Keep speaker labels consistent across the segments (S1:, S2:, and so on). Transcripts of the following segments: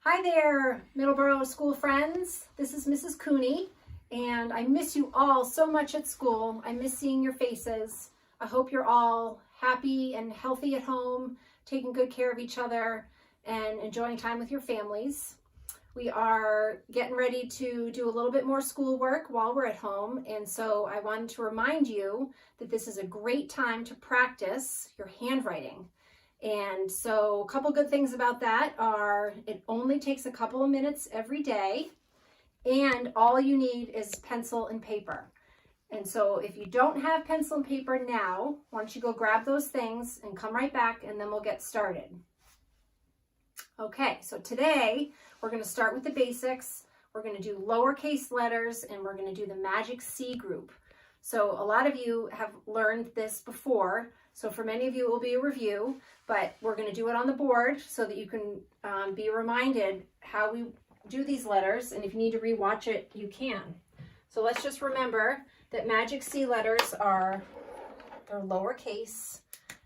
S1: Hi there, Middleborough School friends. This is Mrs. Cooney, and I miss you all so much at school. I miss seeing your faces. I hope you're all happy and healthy at home, taking good care of each other, and enjoying time with your families. We are getting ready to do a little bit more schoolwork while we're at home, and so I wanted to remind you that this is a great time to practice your handwriting. And so a couple good things about that are it only takes a couple of minutes every day, and all you need is pencil and paper. And so if you don't have pencil and paper now, why don't you go grab those things and come right back, and then we'll get started. Okay, so today we're going to start with the basics. We're going to do lowercase letters, and we're going to do the magic C group. So a lot of you have learned this before, so for many of you it will be a review, but we're going to do it on the board so that you can be reminded how we do these letters, and if you need to rewatch it, you can. So let's just remember that magic C letters they're lowercase,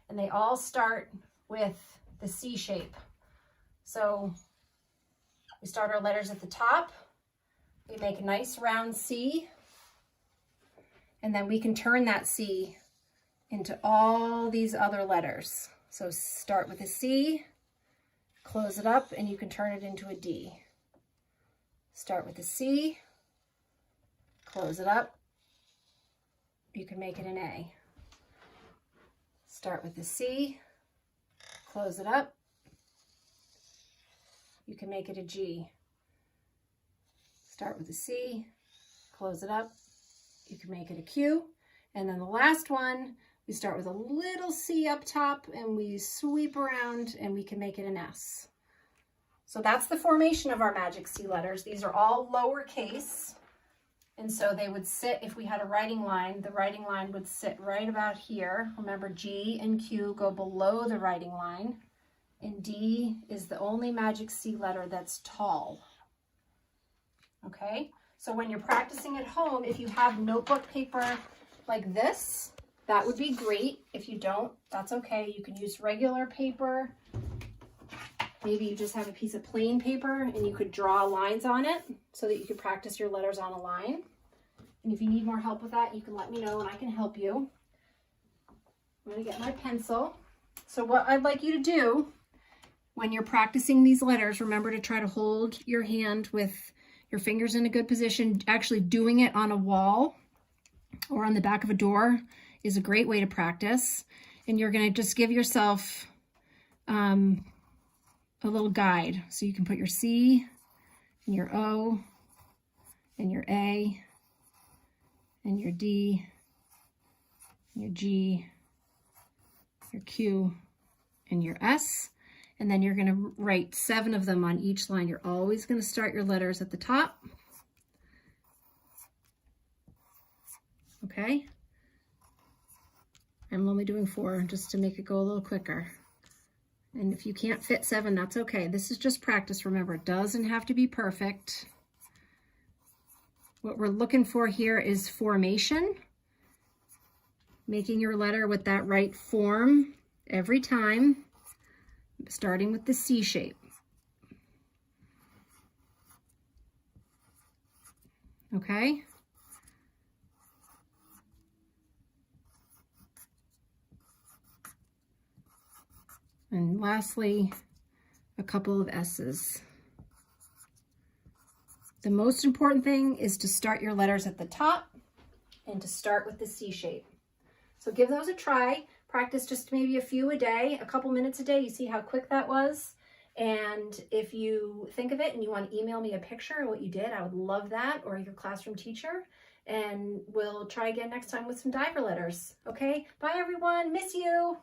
S1: and they all start with the C shape. So we start our letters at the top, we make a nice round C, and then we can turn that C into all these other letters. So start with a C, close it up, and you can turn it into a D. Start with a C, close it up, you can make it an A. Start with a C, close it up, you can make it a G. Start with a C, close it up, you can make it a Q. And then the last one, we start with a little C up top and we sweep around and we can make it an S. So that's the formation of our magic C letters. These are all lowercase. And so they would sit, if we had a writing line, the writing line would sit right about here. Remember, G and Q go below the writing line. And D is the only magic C letter that's tall. Okay? So when you're practicing at home, if you have notebook paper like this, that would be great. If you don't, that's okay. You can use regular paper. Maybe you just have a piece of plain paper and you could draw lines on it so that you could practice your letters on a line. And if you need more help with that, you can let me know and I can help you. I'm going to get my pencil. So what I'd like you to do when you're practicing these letters, remember to try to hold your hand with your fingers in a good position. Actually doing it on a wall or on the back of a door is a great way to practice. And you're going to just give yourself a little guide. So you can put your C and your O and your A and your D and your G, your Q and your S. And then you're going to write 7 of them on each line. You're always going to start your letters at the top. Okay? I'm only doing 4 just to make it go a little quicker. And if you can't fit 7, that's okay. This is just practice. Remember, it doesn't have to be perfect. What we're looking for here is formation. Making your letter with that right form every time, starting with the C shape. Okay? And lastly, a couple of S's. The most important thing is to start your letters at the top and to start with the C shape. So give those a try. Practice just maybe a few a day, a couple minutes a day. You see how quick that was? And if you think of it and you want to email me a picture of what you did, I would love that, or your classroom teacher. And we'll try again next time with some diver letters. Okay? Bye everyone. Miss you.